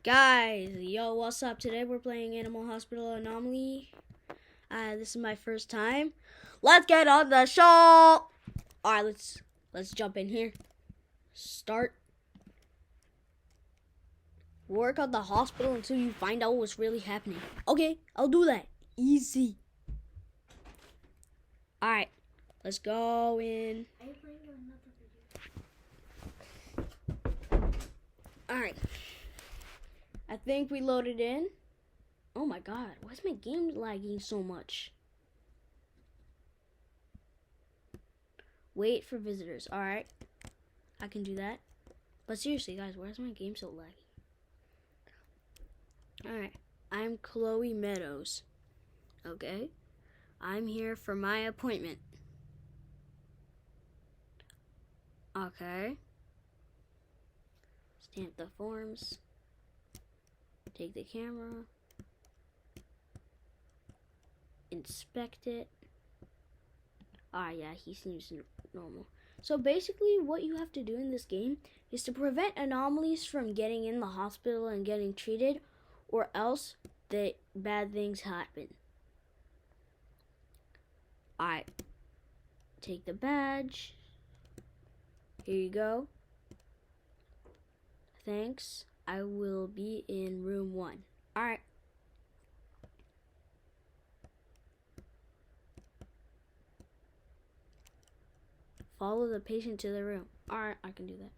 Guys, yo, what's up? Today we're playing Animal Hospital Anomaly. This is my first time. Let's get on the show. All right, let's jump in here. Start. Work on the hospital until you find out what's really happening. Okay, I'll do that. Easy. All right, let's go in. All right. I think we loaded in. Oh my god, why is my game lagging so much? Wait for visitors. Alright. I can do that. But seriously, guys, why is my game so laggy? Alright. I'm Chloe Meadows. Okay. I'm here for my appointment. Okay. Stamp the forms. Take the camera. Inspect it. Yeah, he seems normal. So basically what you have to do in this game is to prevent anomalies from getting in the hospital and getting treated, or else bad things happen. Alright. Take the badge. Here you go. Thanks. I will be in room 1. Alright. Follow the patient to the room. Alright, I can do that.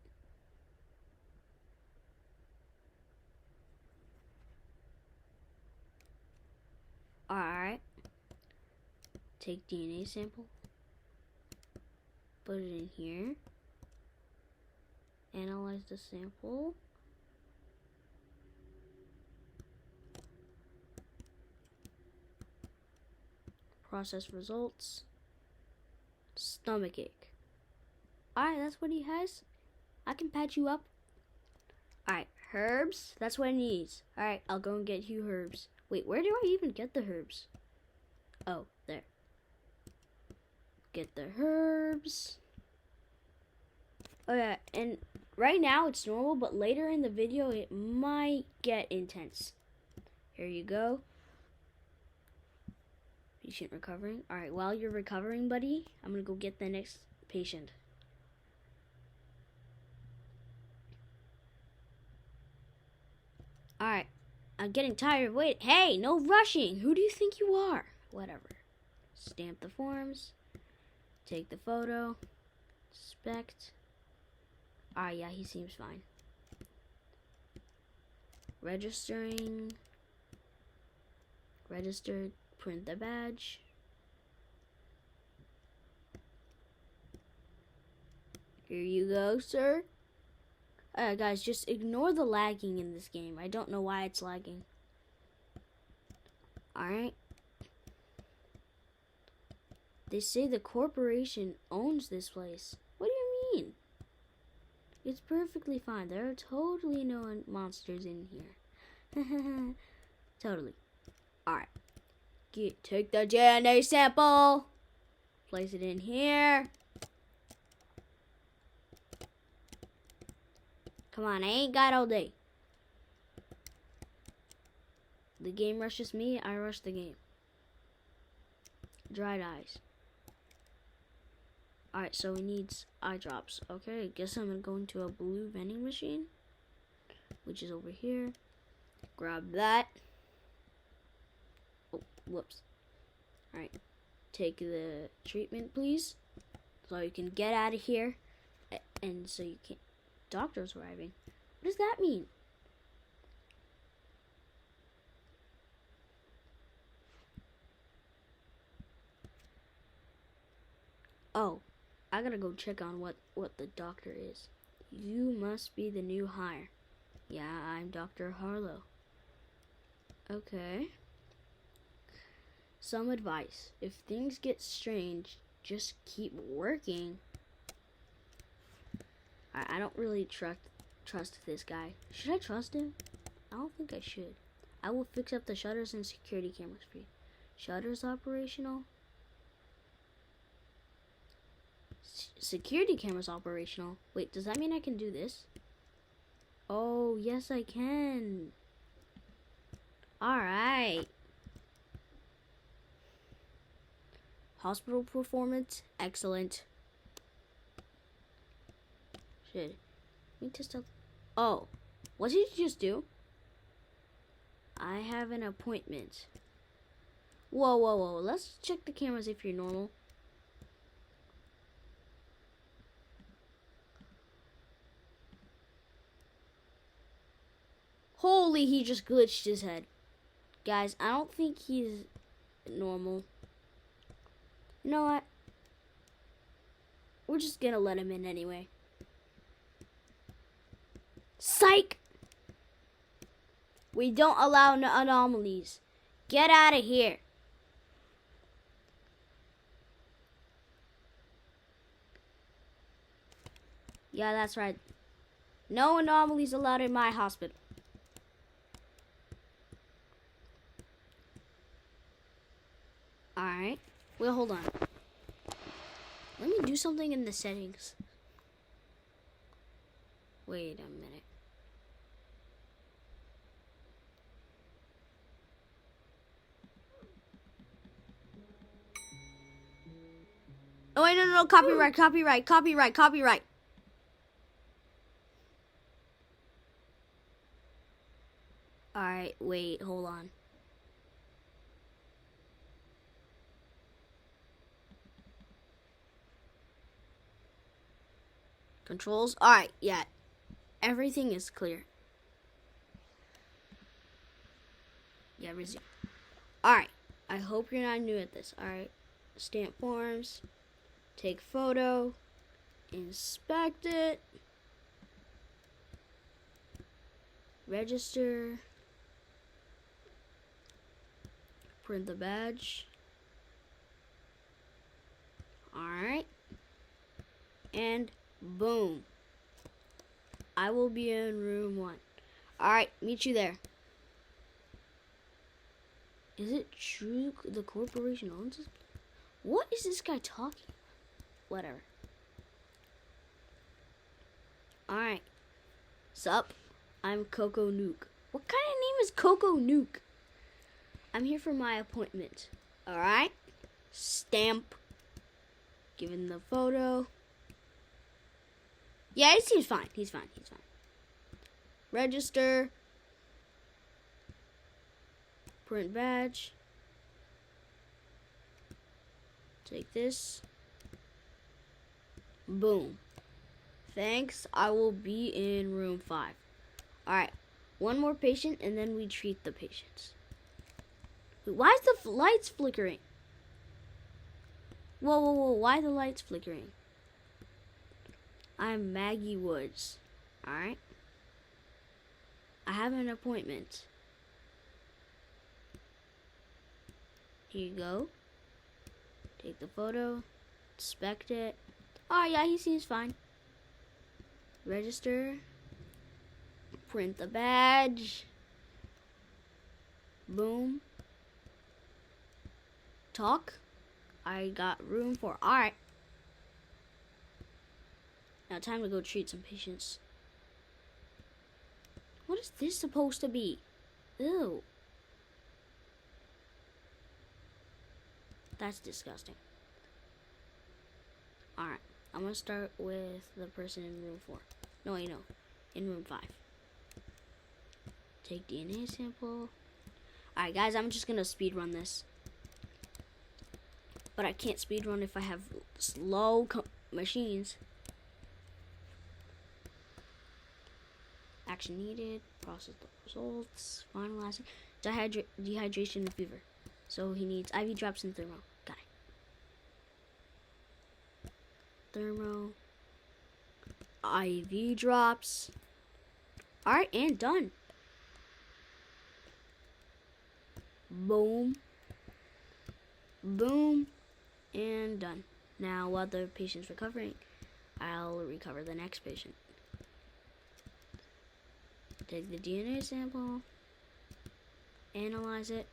Alright. Take DNA sample. Put it in here. Analyze the sample. Process results. Stomach ache. Alright, that's what he has. I can patch you up. Alright, herbs. That's what it needs. Alright, I'll go and get you herbs. Wait, where do I even get the herbs? Oh, there. Get the herbs. Oh yeah, and right now it's normal, but later in the video it might get intense. Here you go. Patient recovering. Alright, while you're recovering, buddy, I'm gonna go get the next patient. Alright, I'm getting tired. Wait, hey, no rushing. Who do you think you are? Whatever. Stamp the forms. Take the photo. Inspect. Yeah, he seems fine. Registering. Registered. Print the badge. Here you go, sir. Guys, just ignore the lagging in this game. I don't know why it's lagging. Alright. They say the corporation owns this place. What do you mean? It's perfectly fine. There are totally no monsters in here. Totally. Alright. Take the DNA sample. Place it in here. Come on, I ain't got all day. The game rushes me, I rush the game. Dried eyes. Alright, so he needs eye drops. Okay, I guess I'm gonna go into a blue vending machine, which is over here. Grab that. Oh, whoops. Alright, take the treatment, please. So you can get out of here. And so you can... Doctor's arriving. What does that mean? Oh, I gotta go check on what the doctor is. You must be the new hire. Yeah, I'm Dr. Harlow. Okay. Some advice. If things get strange, just keep working. I don't really trust this guy. Should I trust him? I don't think I should. I will fix up the shutters and security cameras for you. Shutters operational? Security cameras operational? Wait, does that mean I can do this? Oh, yes, I can. All right. Hospital performance, excellent. Should we test out? Oh, what did you just do? I have an appointment. Whoa, whoa, whoa. Let's check the cameras if you're normal. Holy, he just glitched his head. Guys, I don't think he's normal. You know what? We're just gonna let him in anyway. Psych! We don't allow anomalies. Get out of here. Yeah, that's right. No anomalies allowed in my hospital. Alright. Well, hold on. Let me do something in the settings. Wait a minute. Oh, wait, no, copyright. Alright, wait, hold on. Controls. Alright, yeah. Everything is clear. Yeah, resume. Alright. I hope you're not new at this. Alright. Stamp forms. Take photo. Inspect it. Register. Print the badge. Alright. And boom. I will be in room 1. Alright, meet you there. Is it true the corporation owns this? What is this guy talking about? Whatever. Alright. Sup? I'm Coco Nuke. What kind of name is Coco Nuke? I'm here for my appointment. Alright? Stamp. Given the photo. Yeah, he seems fine. He's fine. Register. Print badge. Take this. Boom. Thanks. I will be in room 5. Alright. One more patient and then we treat the patients. Wait, why is the lights flickering? Whoa, whoa, whoa. Why are the lights flickering? I'm Maggie Woods. Alright. I have an appointment. Here you go. Take the photo. Inspect it. Oh, yeah, he seems fine. Register. Print the badge. Boom. Talk. I got room for. Alright. Now time to go treat some patients. What is this supposed to be? Ew. That's disgusting. Alright. I'm gonna start with the person in room 4. No, wait, no. In room 5. Take DNA sample. Alright, guys, I'm just gonna speed run this. But I can't speed run if I have slow machines. Action needed. Process the results. Finalizing. Dehydration and fever. So he needs IV drops and thermo. Got it. Thermo. IV drops. Alright, and done. Boom. Boom. And done. Now, while the patient's recovering, I'll recover the next patient. Take the DNA sample. Analyze it.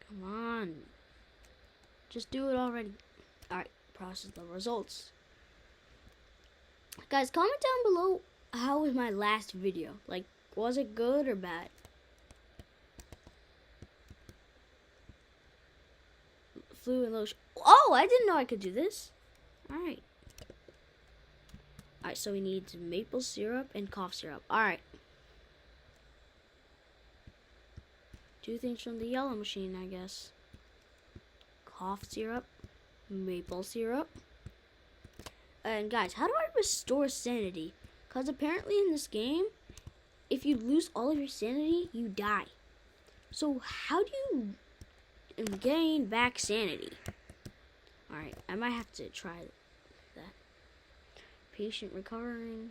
Come on. Just do it already. Alright, process the results. Guys, comment down below how was my last video. Like, was it good or bad? Fluid lotion. Oh, I didn't know I could do this. Alright. Alright, so we need maple syrup and cough syrup. Alright. 2 things from the yellow machine, I guess. Cough syrup, maple syrup. And guys, how do I restore sanity? Because apparently in this game, if you lose all of your sanity, you die. So how do you gain back sanity? Alright, I might have to try that. Patient recovering.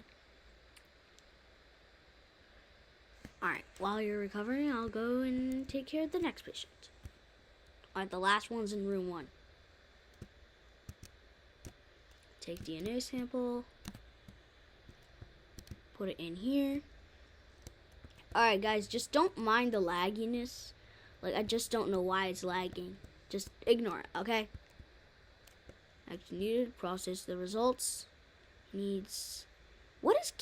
Alright, while you're recovering, I'll go and take care of the next patient. Alright, the last one's in room 1. Take DNA sample. Put it in here. Alright guys, just don't mind the lagginess. Like, I just don't know why it's lagging. Just ignore it, okay? Action needed. Process the results. Needs... What is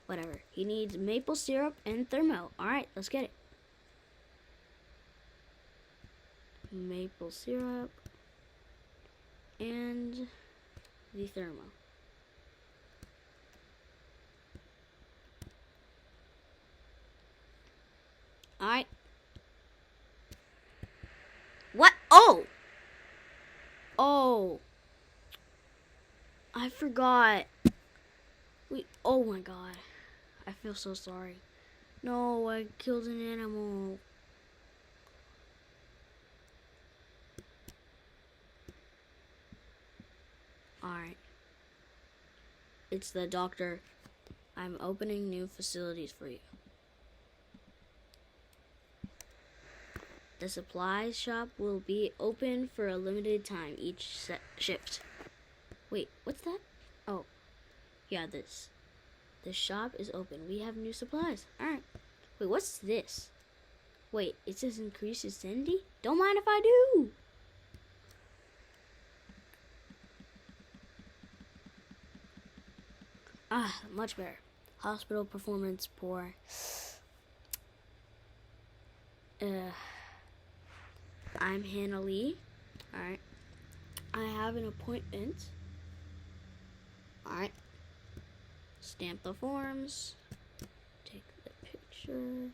whatever. He needs maple syrup and thermo. Alright, let's get it. Maple syrup and the thermo. Alright. What? Oh! Oh. I forgot. Oh my god. I feel so sorry. No, I killed an animal. Alright. It's the doctor. I'm opening new facilities for you. The supplies shop will be open for a limited time each shift. Wait, what's that? Oh, yeah, this. The shop is open. We have new supplies. Alright. Wait, what's this? Wait, it says increase sanity? Don't mind if I do. Ah, much better. Hospital performance poor. I'm Hannah Lee. Alright. I have an appointment. Alright. Stamp the forms. Take the picture.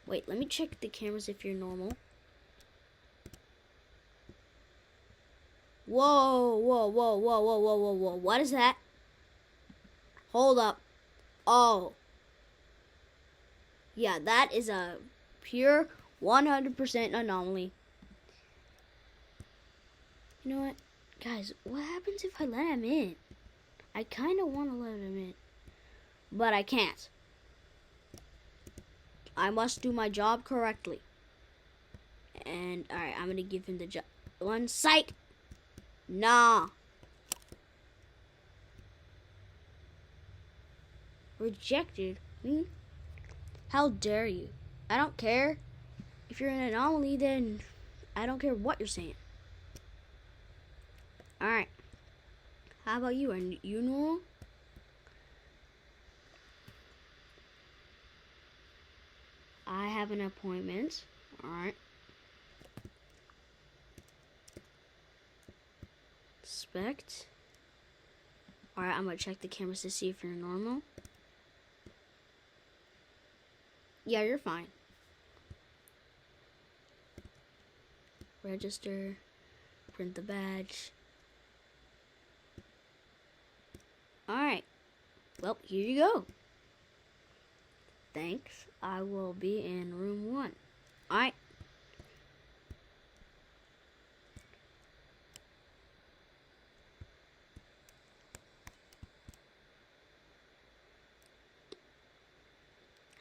Wait, let me check the cameras if you're normal. Whoa, whoa, whoa, whoa, whoa, whoa, whoa, whoa. What is that? Hold up. Oh. Yeah, that is a pure 100% anomaly. You know what? Guys, what happens if I let him in? I kind of want to let him in. But I can't. I must do my job correctly. And, alright, I'm going to give him the job. One sight. Nah. Rejected? How dare you? I don't care. If you're an anomaly, then I don't care what you're saying. Alright. How about you? Are you normal? I have an appointment. Alright. Inspect. Alright, I'm gonna check the cameras to see if you're normal. Yeah, you're fine. Register. Print the badge. Alright. Well, here you go. Thanks. I will be in room 1. Alright.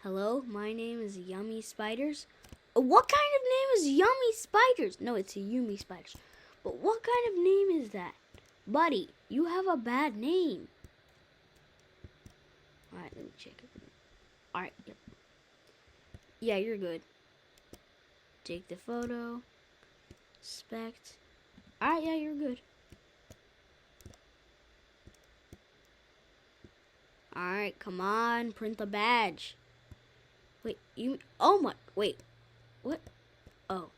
Hello, my name is Yummy Spiders. What kind of name is Yummy Spiders? No, it's Yumi Spiders. But what kind of name is that? Buddy, you have a bad name. Alright, let me check it. Alright, yep. Yeah, you're good. Take the photo. Inspect. Alright, yeah, you're good. Alright, come on, print the badge. Wait, you, oh my, wait, what? Oh.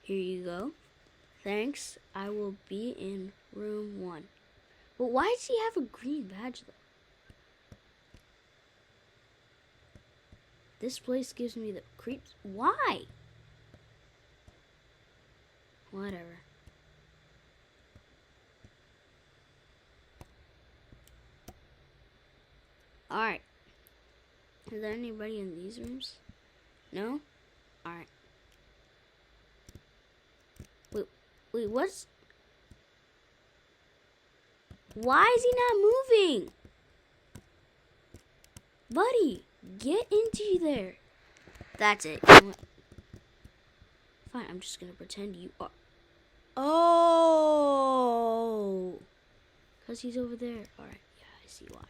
Here you go. Thanks, I will be in room 1. But why does he have a green badge though? This place gives me the creeps. Why? Whatever. Alright. Is there anybody in these rooms? No? Alright. Wait, what's... Why is he not moving? Buddy, get into there. That's it. You know what? Fine, I'm just gonna pretend you are... Oh! Because he's over there. Alright, yeah, I see why.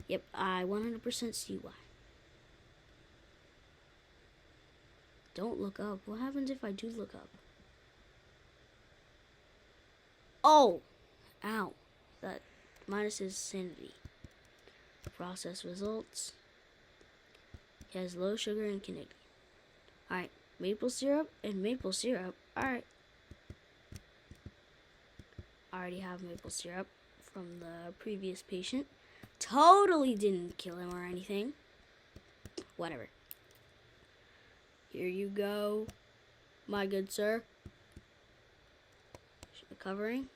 Yep, I 100% see why. Don't look up. What happens if I do look up? Oh! Ow. That minus his sanity. Process results. He has low sugar and connectivity. Alright, maple syrup and maple syrup. Alright. I already have maple syrup from the previous patient. Totally didn't kill him or anything. Whatever. Here you go, my good sir. Recovering.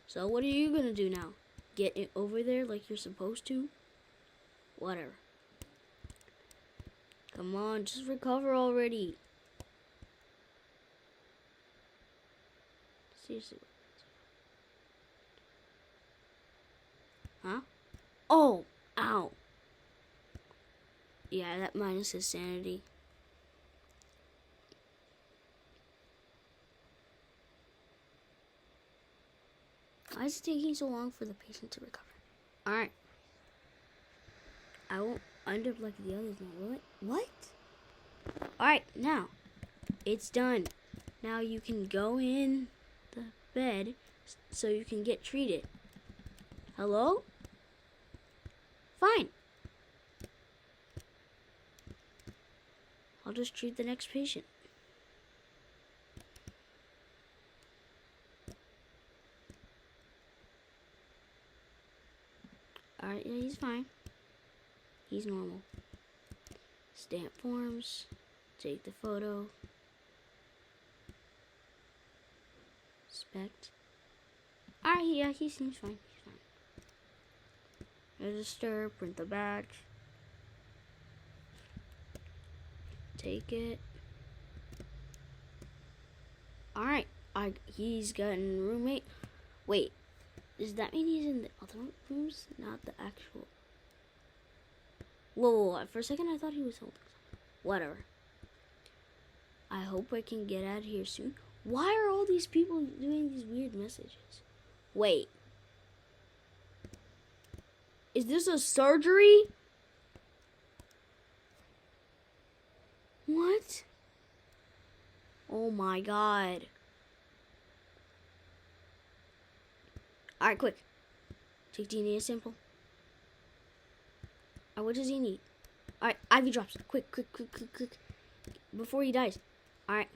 So what are you gonna do now? Get it over there like you're supposed to? Whatever. Come on, just recover already. Seriously. Huh? Oh! Ow. Yeah, that minus his sanity. Why is it taking so long for the patient to recover? Alright. I won't end up like the others now, will it? What? Alright, now. It's done. Now you can go in the bed so you can get treated. Hello? Fine. I'll just treat the next patient. Alright, yeah, he's fine. He's normal. Stamp forms. Take the photo. Inspect. Alright, yeah, he seems fine. He's fine. Register, print the badge. Take it. Alright, he's gotten roommate. Wait, does that mean he's in the other rooms? Not the actual. Whoa, for a second I thought he was holding something. Whatever. I hope I can get out of here soon. Why are all these people doing these weird messages? Wait. Is this a surgery? What? Oh my god. Alright, quick. Take DNA sample. Alright, what does he need? Alright, IV drops. Quick. Before he dies. Alright.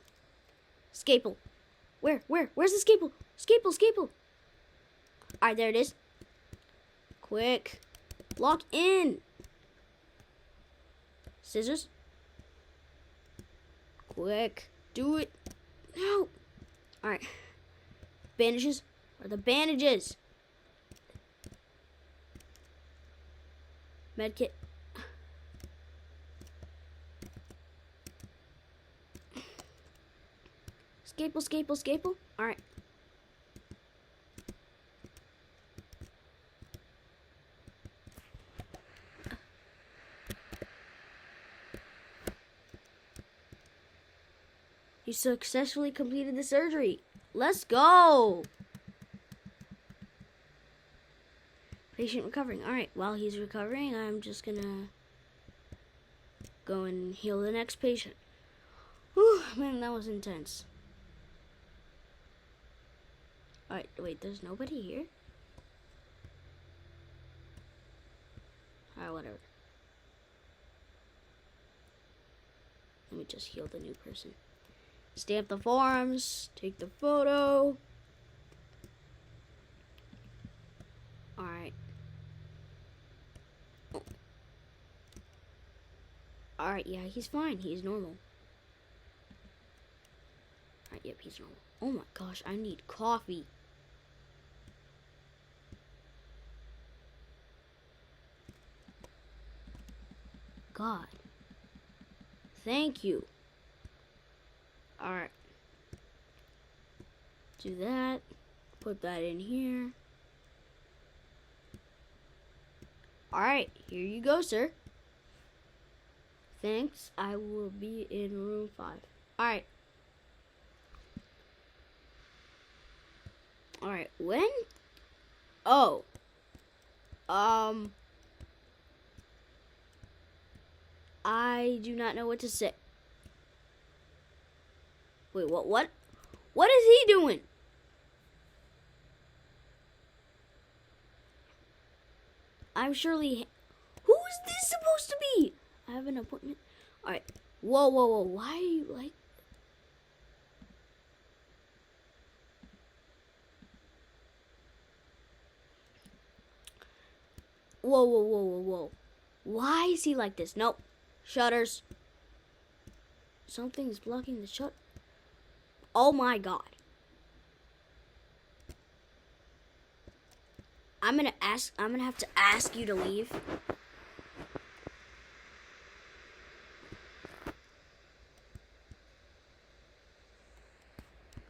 Scalpel. Where's the scalpel? Scalpel. Alright, there it is. Quick. Lock in. Scissors. Quick. Do it. No. Alright. Bandages. Where are the bandages? Medkit. Scalpel. Alright. You successfully completed the surgery. Let's go. Patient recovering. Alright, while he's recovering, I'm just gonna go and heal the next patient. Whew, man, that was intense. Alright, wait, there's nobody here? Alright, whatever. Let me just heal the new person. Stamp the forms. Take the photo. Alright. Oh. Alright, yeah, he's fine. He's normal. Alright, yep, he's normal. Oh my gosh, I need coffee. God. Thank you. Alright. Do that. Put that in here. Alright, here you go, sir. Thanks. I will be in room 5. Alright. Alright, when? Oh. I do not know what to say. Wait, what? What is he doing? I'm surely... Who is this supposed to be? I have an appointment. Alright. Whoa. Why are you like... Whoa. Why is he like this? Nope. Shutters. Something's blocking the shut. Oh my god. I'm gonna have to ask you to leave.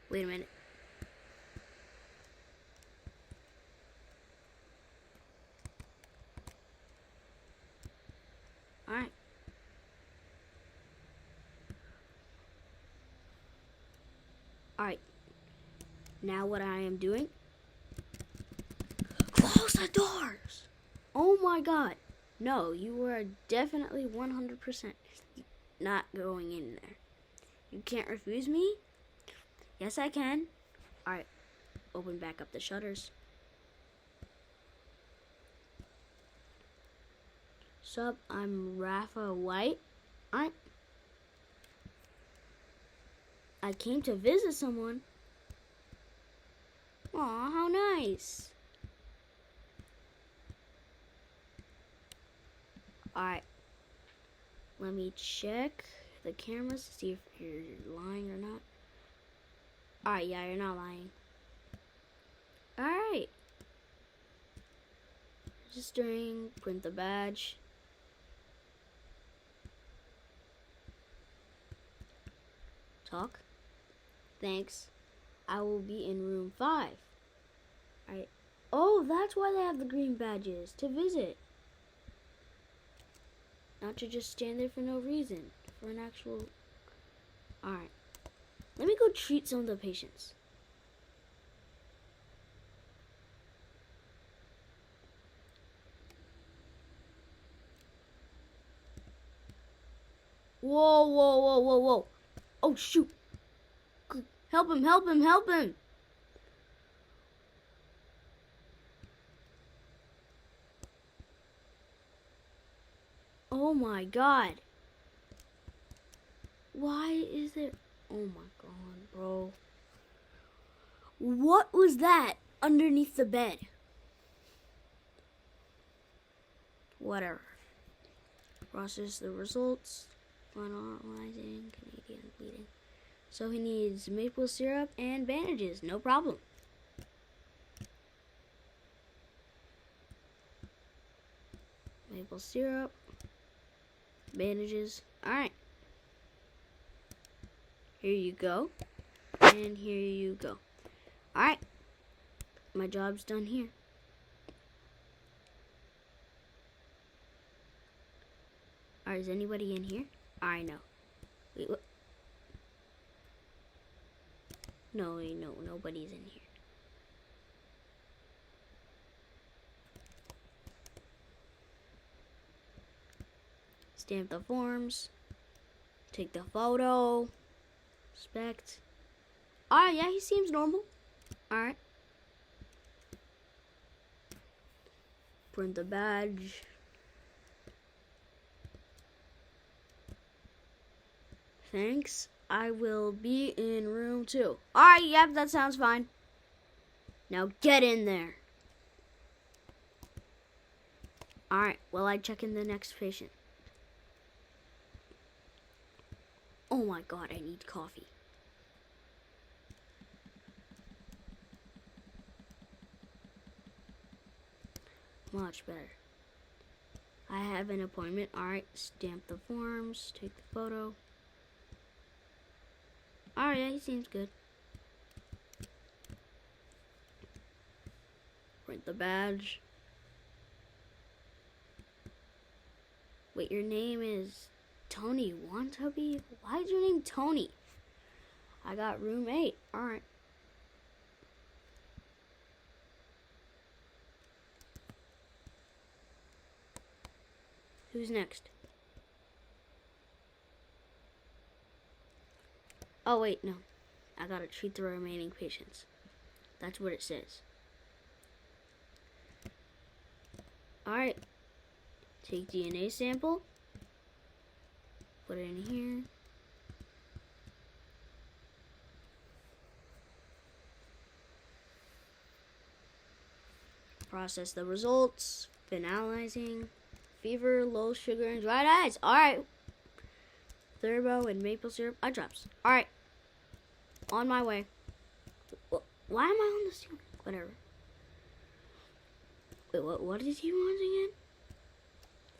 Wait a minute. Alright. Alright. Now what I am doing... Close the doors! Oh my god. No, you are definitely 100% not going in there. You can't refuse me? Yes, I can. Alright. Open back up the shutters. Sup, I'm Rafa White. I came to visit someone. Aw, how nice. Alright. Let me check the cameras to see if you're lying or not. Alright, yeah, you're not lying. Alright. Registering, print the badge. Talk. Thanks. I will be in room 5. Alright. Oh, that's why they have the green badges. To visit. Not to just stand there for no reason. For an actual... Alright. Let me go treat some of the patients. Whoa. Oh, shoot. Help him. Oh my god. Why is there... Oh my god, bro. What was that underneath the bed? Whatever. Process the results. Finalizing Canadian bleeding. So he needs maple syrup and bandages. No problem. Maple syrup. Bandages. Alright. Here you go. And here you go. Alright. My job's done here. Alright, is anybody in here? I know. Wait, what? No, nobody's in here. Stamp the forms. Take the photo. Inspect. Alright, yeah, he seems normal. Alright. Print the badge. Thanks. I will be in room 2. Alright, yep, that sounds fine. Now get in there. Alright, well, I check in the next patient. Oh my god, I need coffee. Much better. I have an appointment. Alright, stamp the forms, take the photo. Alright, yeah, he seems good. Print the badge. Wait, your name is Tony Wantubby? Why is your name Tony? I got room 8. Alright. Who's next? Oh, wait, no. I gotta treat the remaining patients. That's what it says. Alright. Take DNA sample. Put it in here. Process the results. Finalizing. Fever, low sugar, and dried eyes. Alright. Thermo and maple syrup. Eye drops. Alright. On my way. Why am I on the ceiling? Whatever. Wait, what did he want again?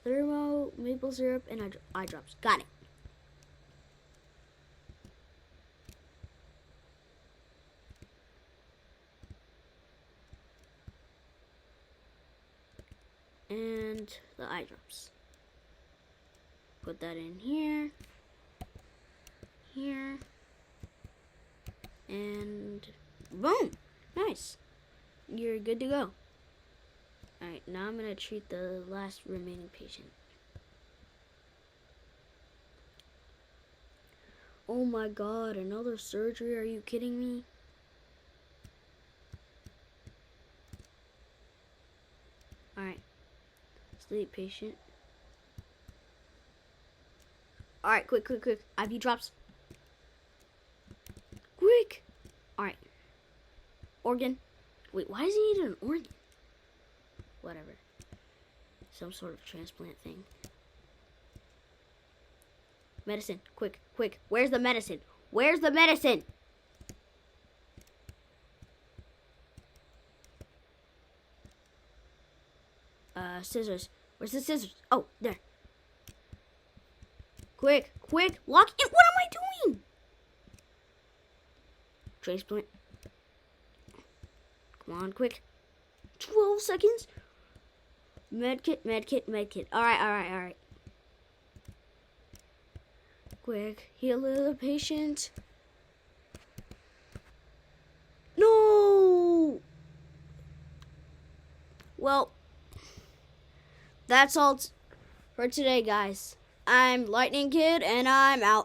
Thermo, maple syrup, and eye drops. Got it. And the eye drops. Put that in here. Here. And boom. Nice. You're good to go. Alright, now I'm going to treat the last remaining patient. Oh my god, another surgery? Are you kidding me? Alright. Sleep patient. Alright, quick. IV drops. Quick! Alright. Organ. Wait, why does he need an organ? Whatever. Some sort of transplant thing. Medicine. Quick. Where's the medicine? Where's the medicine? Scissors. Where's the scissors? Oh, there. Quick. Lock it. What am I doing? Transplant. Come on, quick. 12 seconds. Medkit. Alright. Quick. Heal the patient. No! Well, that's all for today, guys. I'm Lightning Kid, and I'm out.